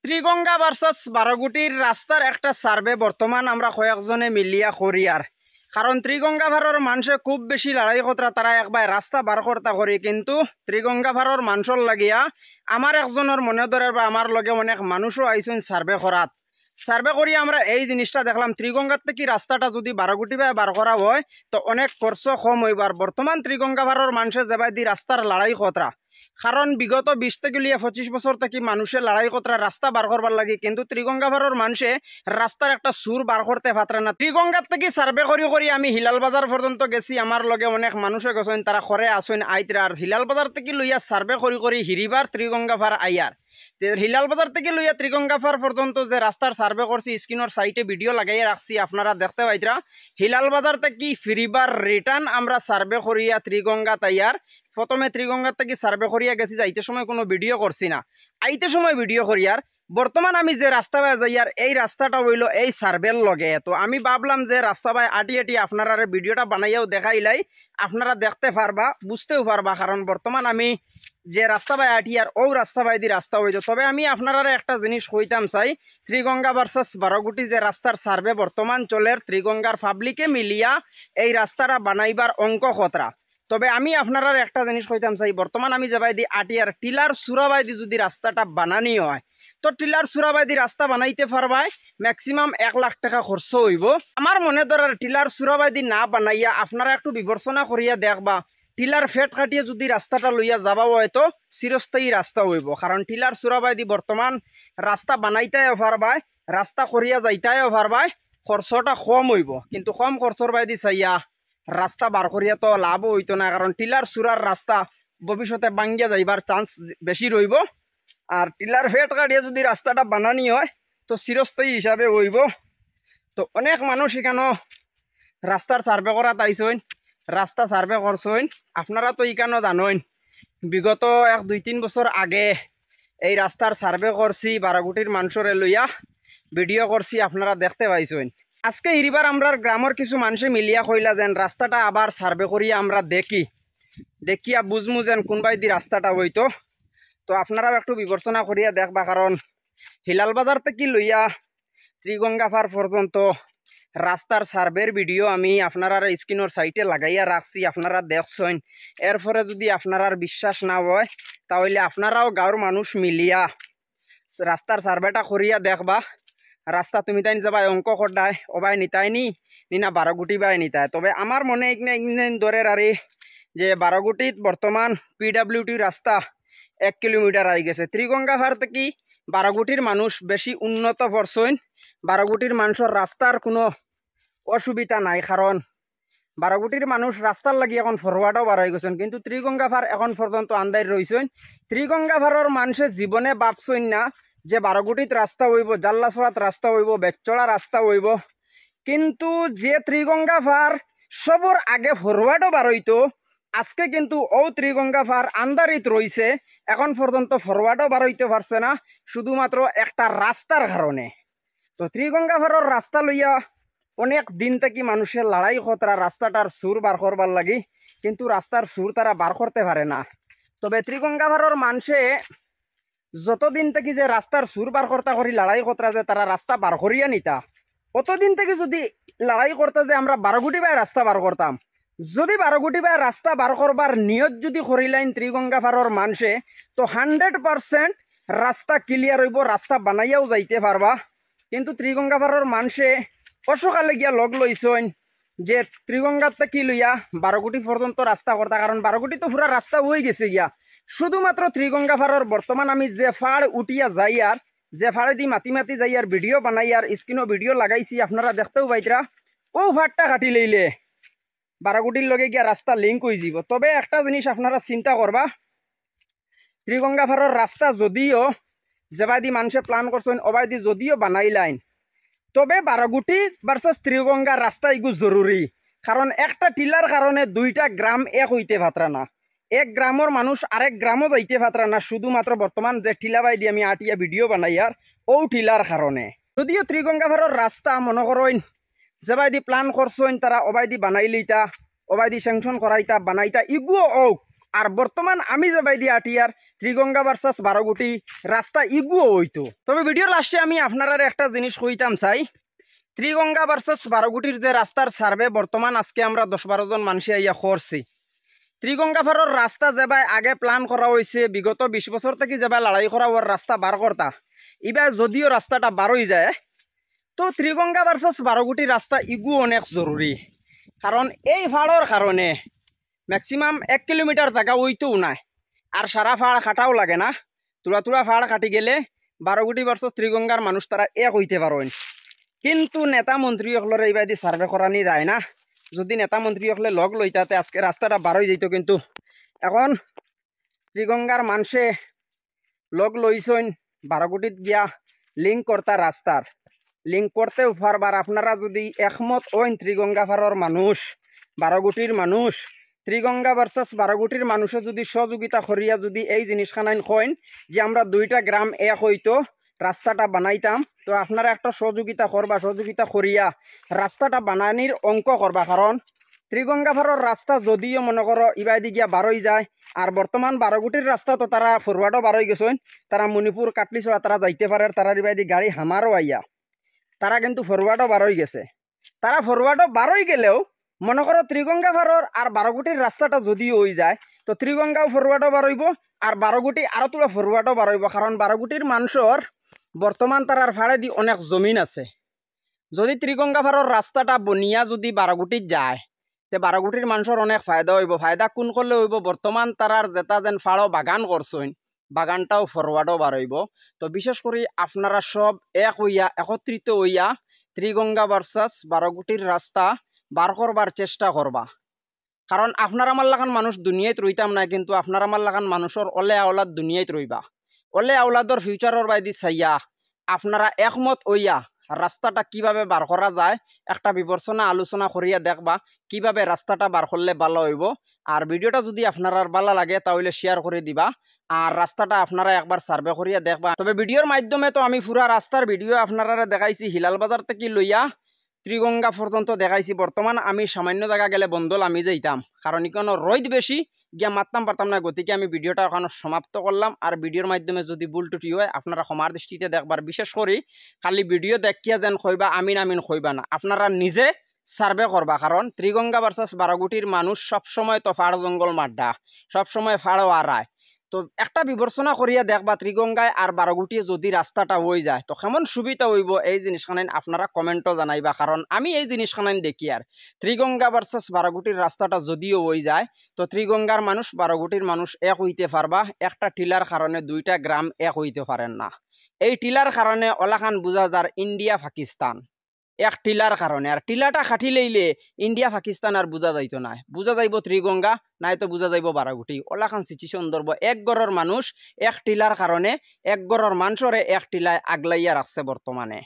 ত্রিগঙ্গা versus বারোগুটির রাস্তার একটা survey বর্তমান আমরা কয়েকজনে মিলিয়া করি আর কারণ ত্রিগঙ্গা ভারর মানুষে খুব বেশি লড়াই কতরা তারা একবার রাস্তা বার করতা করি কিন্তু ত্রিগঙ্গা ভারর মানুষের লাগিয়া আমার একজনের মনে ধরে বা আমার লগে অনেক মানুষও আইসেন সার্ভে করি আমরা এই জিনিসটা দেখলাম ত্রিগঙ্গার থেকে রাস্তাটা যদি বারোগুটি বাই বার করা হয় তো অনেক খরচ কম হইবার বর্তমান ত্রিগঙ্গা ভারর মানুষে যাবাই দি রাস্তার লড়াই কতরা কারণ বিগত 20 থেকে 25 বছর থেকে মানুষের লড়াই কতরা রাস্তা বার করবার লাগে কিন্তু ত্রিগঙ্গা ভারর মানুষে রাস্তার একটা সুর বার করতে পারে না। ত্রিগঙ্গার থেকে সার্ভে করি করি আমি হিলাল বাজার পর্যন্ত গেছি, আমার লগে অনেক মানুষে গেছেন, তারা করে আসেন আইতরা আর হিলাল বাজার থেকে লইয়া সার্ভে করি করি হিরিবার ত্রিগঙ্গা ভার আইয়ার হিলাল বাজার থেকে লইয়া ত্রিগঙ্গা ভার পর্যন্ত যে রাস্তার সার্ভে করছি স্ক্রিনের সাইটে ভিডিও লাগাইয়া রাখছি, আপনারা দেখতে পাইতরা। হিলাল বাজার থেকে ফিরিবার রিটার্ন আমরা সার্ভে করিয়া ত্রিগঙ্গা তাইয়ার প্রথমে ত্রিগঙ্গার থেকে সার্ভে করিয়া গেছি, যাইতে সময় কোনো ভিডিও করছি না, আইতে সময় ভিডিও করিয়ার। বর্তমান আমি যে রাস্তা বাই যাইয়ার এই রাস্তাটা হইল এই সার্ভের লগে, তো আমি ভাবলাম যে রাস্তা বাই আটি আটি আপনারা ভিডিওটা বানাইয়াও দেখাইলাই, আপনারা দেখতে পারবা বুঝতেও পারবা, কারণ বর্তমান আমি যে রাস্তা বাই আটি আর ও রাস্তা বাই দি রাস্তা হইত। তবে আমি আপনারা একটা জিনিস কইতাম চাই, ত্রিগঙ্গা ভার্সাস বারোগুটি যে রাস্তার সার্ভে বর্তমান চলের ত্রিগঙ্গার পাবলিকে মিলিয়া এই রাস্তাটা বানাইবার অঙ্ক খতরা। তবে আমি আপনারা একটা জিনিস কইতাম চাই, বর্তমান আমি যাবাই দি আটিয়ার টিলার সুরাবাই দি যদি রাস্তাটা বানানি হয় তো টিলার সুরাবাই দি রাস্তা বানাইতে পারবাই ম্যাক্সিমাম 1 লাখ টাকা খরচ হইব। আমার মনে ধরার টিলার সুরাবাই দি না বানাইয়া আপনারা একটু বিবেচনা করিয়া দেখবা, টিলার ফেট কাটিয়ে যদি রাস্তাটা লইয়া যাবা হয়তো চিরস্থায়ী রাস্তা হইব, কারণ টিলার সুরাবাই দি বর্তমান রাস্তা বানাইতেও পারবাই, রাস্তা করিয়া যাইতেও পারবাই, খরচটা কম হইব, কিন্তু কম খরচর বাই দি চাইয়া রাস্তা বার করিয়া তো লাভ হইতো না, কারণ টিলার সুরার রাস্তা ভবিষ্যতে ভাঙ্গিয়া যাইবার চান্স বেশি রইব। আর টিলার ফেট কাটিয়ে যদি রাস্তাটা বানানি হয় তো চিরস্থায়ী হিসাবে হইব। তো অনেক মানুষ এখানে রাস্তার সার্ভে করা তাইছেন, রাস্তা সার্ভে করছেন, আপনারা তো এখানে জানেন বিগত 1-2-3 বছর আগে এই রাস্তার সার্ভে করছি, বারোগুটির মানুষরে লইয়া ভিডিও করছি, আপনারা দেখতে পাইছেন। আজকে হিরিবার আমরা গ্রামের কিছু মানুষে মিলিয়া কইলা যেন রাস্তাটা আবার সার্ভে করিয়া আমরা দেখিয়া বুঝমু যেন কোনবাই দি রাস্তাটা হইতো। তো আপনারাও একটু বিবেচনা করিয়া দেখবা, কারণ হিলাল বাজার থেকে লইয়া ত্রিগঙ্গা পার পর্যন্ত রাস্তার সার্ভের ভিডিও আমি আপনারা স্ক্রিনের সাইটে লাগাইয়া রাখছি, আপনারা দেখছেন। এরপরে যদি আপনারা বিশ্বাস না হয় তাহলে আপনারাও গাঁর মানুষ মিলিয়া রাস্তার সার্ভেটা করিয়া দেখবা, রাস্তা তুমি তাই যাবাই অঙ্ক কটায় ওবাই নিতাই নি না বারোগুটি বাই নিতায়। তবে আমার মনে একদিন ধরে আরে যে বারোগুটিত বর্তমান PWD রাস্তা 1 কিলোমিটার আই গেছে। ত্রিগঙ্গা ভার থেকে বারোগুটির মানুষ বেশি উন্নত করছেন, বারোগুটির মানুষের রাস্তার কোনো অসুবিধা নাই, কারণ বারোগুটির মানুষ রাস্তার লাগি এখন ফরওয়ার্ডও বার হয়ে গেছেন, কিন্তু ত্রিগঙ্গা ভার এখন পর্যন্ত আন্দাই রয়েছেন। ত্রিগঙ্গা ভারর মানুষে জীবনে ভাবছেন না যে বারোগুটিত রাস্তা হইব, জাল্লাছড়াত রাস্তা হইব, বেচড়া রাস্তা হইব, কিন্তু যে ত্রিগঙ্গা ভার সবর আগে ফরওয়ার্ডও বার হইতো আজকে কিন্তু ও ত্রিগঙ্গা ভার আন্দারিত রয়েছে, এখন পর্যন্ত ফরওয়ার্ডও বার হইতে পারছে না শুধুমাত্র একটা রাস্তার কারণে। তো ত্রিগঙ্গা ভারর রাস্তা লইয়া অনেক দিন থেকে মানুষের লড়াই খতরা রাস্তাটার সুর বার করবার লাগি, কিন্তু রাস্তার সুর তারা বার করতে পারে না। তবে ত্রিগঙ্গা ভারর মানুষে যতদিন থেকে যে রাস্তার সুর বার করতা করি লড়াই করতা যে তারা রাস্তা বার করিয়া নিতা, অতদিন থেকে যদি লড়াই করতা যে আমরা বারোগুটি বাই রাস্তা বার করতাম, যদি বারোগুটি বাই রাস্তা বার করবার নিয়ত যদি করিলাইন ত্রিগঙ্গা ভারর মানুষে তো 100% রাস্তা ক্লিয়ার হইব, রাস্তা বানাইয়াও যাইতে পারবা। কিন্তু ত্রিগঙ্গা ভারর মানুষে অসকালে গিয়া লগ লইছেন যে ত্রিগঙ্গার থেকে লইয়া বারোগুটি পর্যন্ত রাস্তা করতা, কারণ বারোগুটি তো পুরা রাস্তা হয়ে গেছে গিয়া। শুধুমাত্র ত্রিগঙ্গা ভারর বর্তমান আমি যে ফাড় উঠিয়া যাই আর যে ফাড়ে দি মাতি মাতি যাই আর ভিডিও বানাই আর স্ক্রিনও ভিডিও লাগাইছি, আপনারা দেখতেও পাইতরা ও ফাড়টা কাটি লইলে বারোগুটির লগে গিয়া রাস্তা লিঙ্ক হয়ে যাব। তবে একটা জিনিস আপনারা চিন্তা করবা, ত্রিগঙ্গা ভারর রাস্তা যদিও যেবাই দি মানুষে প্ল্যান করছেন ওবাই দি যদিও বানাই লাইন, তবে বারোগুটি ভার্সাস ত্রিগঙ্গা রাস্তা এগু জরুরি, কারণ একটা টিলার কারণে 2টা গ্রাম এক হইতে পাত্রা না, এক গ্রামের মানুষ আরেক গ্রামও যাইতে পাত্রা না, শুধুমাত্র বর্তমান যে টিলা বাই দিয়ে আমি আটিয়া ভিডিও বানাই আর ও টিলার কারণে। যদিও ত্রিগঙ্গা ভারর রাস্তা মনে করেন যেবাই দি প্ল্যান করছেন তারা ওবাই দি বানাই লইতা, ওবাই দি স্যাংশন করাইতা বানাইতা, ইগুও ও আর বর্তমান আমি যাবাই দিয়ে আটিয়ার ত্রিগঙ্গা ভার্সাস বারোগুটি রাস্তা ইগুও হইতো। তবে ভিডিওর লাস্টে আমি আপনারা একটা জিনিস কইতাম চাই, ত্রিগঙ্গা ভার্সাস বারোগুটির যে রাস্তার সার্ভে বর্তমান আজকে আমরা 10-12 জন মানুষে আইয়া করছি। ত্রিগঙ্গা ফারর রাস্তা যেবাই আগে প্ল্যান করা হয়েছে, বিগত 20 বছর থেকে যেবাই লড়াই করা ওর রাস্তা বার করতা, এবার যদিও রাস্তাটা বার হয়ে যায়, তো ত্রিগঙ্গা ভার্সাস বারোগুটি রাস্তা ইগু অনেক জরুরি। কারণ এই ফাড়র কারণে ম্যাক্সিমাম 1 কিলোমিটার জায়গা ওইতেও নাই, আর সারা ফাড় কাটাও লাগে না। তুলা তুলা ফাড় কাটি গেলে বারোগুটি ভার্সাস ত্রিগঙ্গার মানুষ তারা এক হইতে পারেন। কিন্তু নেতা মন্ত্রী সকলের এইবার সার্ভে করানি যায় না। যদি নেতা মন্ত্রী সকলে লগ লইতাতে আজকে রাস্তাটা বার হয়ে যেত, কিন্তু এখন ত্রিগঙ্গার মানুষে লগ লইছেন বারোগুটিত গিয়া লিঙ্ক করতা, রাস্তার লিঙ্ক করতেও পারবার। আপনারা যদি একমত হইন ত্রিগঙ্গা ফারর মানুষ, বারোগুটির মানুষ, ত্রিগঙ্গা ভার্সাস বারোগুটির মানুষে যদি সহযোগিতা করিয়া যদি এই জিনিসখানাইন কইন যে আমরা 2টা গ্রাম এক হইতো রাস্তাটা বানাইতাম, তো আপনারা একটা সহযোগিতা করবা, সহযোগিতা করিয়া রাস্তাটা বানানির অঙ্ক করবা। কারণ ত্রিগঙ্গা ফারর রাস্তা যদিও মনে করো ইবাইদি গিয়া বারোই যায়, আর বর্তমান বারোগুটির রাস্তা তো তারা ফরওয়ার্ডও বারোই গেছেন, তারা মণিপুর কাটলিছড়া তারা যাইতে পারে, তারা ইবাইদি গাড়ি হামারও আইয়া তারা কিন্তু ফরওয়ার্ডও বারোই গেছে। তারা ফরওয়ার্ডও বারোই গেলেও মনে করো ত্রিগঙ্গা ফারর আর বারোগুটির রাস্তাটা যদিও হয়ে যায়, তো ত্রিগঙ্গাও ফরওয়ার্ডও বারোইব আর বারোগুটি আরও তোলা ফরওয়ার্ডও বারোইব। কারণ বারোগুটির মানুষের বর্তমান তারার ফাড়ে দি অনেক জমিন আছে। যদি ত্রিগঙ্গা ফারর রাস্তাটা বনিয়া যদি বারোগুটির যায়, তে বারোগুটির মানুষের অনেক ফায়দা হইব। ফায়দা কোন করলে হইব, বর্তমান তারার যেটা যেন ফাড়ো বাগান করছেন, বাগানটাও ফরওয়ার্ডও বাড়ইব। তো বিশেষ করে আপনারা সব এক হইয়া একত্রিত হইয়া ত্রিগঙ্গা ভার্সাস বারোগুটির রাস্তা বার করবার চেষ্টা করবা। কারণ আপনার আমার লাগান মানুষ দুনিয়াত রইতাম না, কিন্তু আপনার আমার লাগান মানুষের অলে আওলাদ দুনিয়াত রইবা। অলে আওলাদর ফিউচারের বাইদি চাইয়া আপনারা একমত হইয়া রাস্তাটা কিভাবে বার করা যায় একটা বিবেচনা আলোচনা করিয়া দেখবা, কিভাবে রাস্তাটা বার করলে ভালো হইব। আর ভিডিওটা যদি আপনার ভালো লাগে তাহলে শেয়ার করে দিবা, আর রাস্তাটা আপনারা একবার সার্ভে করিয়া দেখবা। তবে ভিডিওর মাধ্যমে তো আমি পুরা রাস্তার ভিডিও আপনারা দেখাইছি, হিলাল বাজার থেকে লইয়া ত্রিগঙ্গা পর্যন্ত দেখাইছি। বর্তমান আমি সামান্য জায়গা গেলে বন্দল আমি যাইতাম, কারণ এখানে রোদ বেশি গিয়া মারতাম পারতাম না, গতিকে আমি ভিডিওটা ওখানে সমাপ্ত করলাম। আর ভিডিওর মাধ্যমে যদি ভুল টুটি হয় আপনারা ক্ষমার দৃষ্টিতে দেখবার। বিশেষ করে খালি ভিডিও দেখিয়া যেন কইবা আমিন আমিন কইবা না, আপনারা নিজে সার্ভে করবা। কারণ ত্রিগঙ্গা ভার্সাস বারোগুটির মানুষ সবসময় তো ফাড় জঙ্গল মাড্ডা, সবসময় ফাড়ও আড়ায়। তো একটা বিবেচনা করিয়া দেখবা ত্রিগঙ্গায় আর বারোগুটিয়ে যদি রাস্তাটা হয়ে যায় তো কেমন সুবিধা হইব, এই জিনিসখানাইন আপনারা কমেন্টও জানাইবা। কারণ আমি এই জিনিসখানাইন দেখি আর ত্রিগঙ্গা ভার্সাস বারোগুটির রাস্তাটা যদিও হয়ে যায়, তো ত্রিগঙ্গার মানুষ বারোগুটির মানুষ এক হইতে পারবা। একটা টিলার কারণে 2টা গ্রাম এক হইতে পারেন না। এই টিলার কারণে ওলাখান বুঝা যার ইন্ডিয়া পাকিস্তান, এক টিলার কারণে। আর টিলাটা খাটি লইলে ইন্ডিয়া পাকিস্তান আর বুঝা যাইতো না, বুঝা যাইব ত্রিগঙ্গা, নাই তো বুঝা যাইব বারোগুটি। ওলাখান সিচুয়েশন ধরব এক গড়ের মানুষ এক টিলার কারণে এক গড়ের মানুষরে এক টিলায় আগলাইয়া রাখছে বর্তমানে।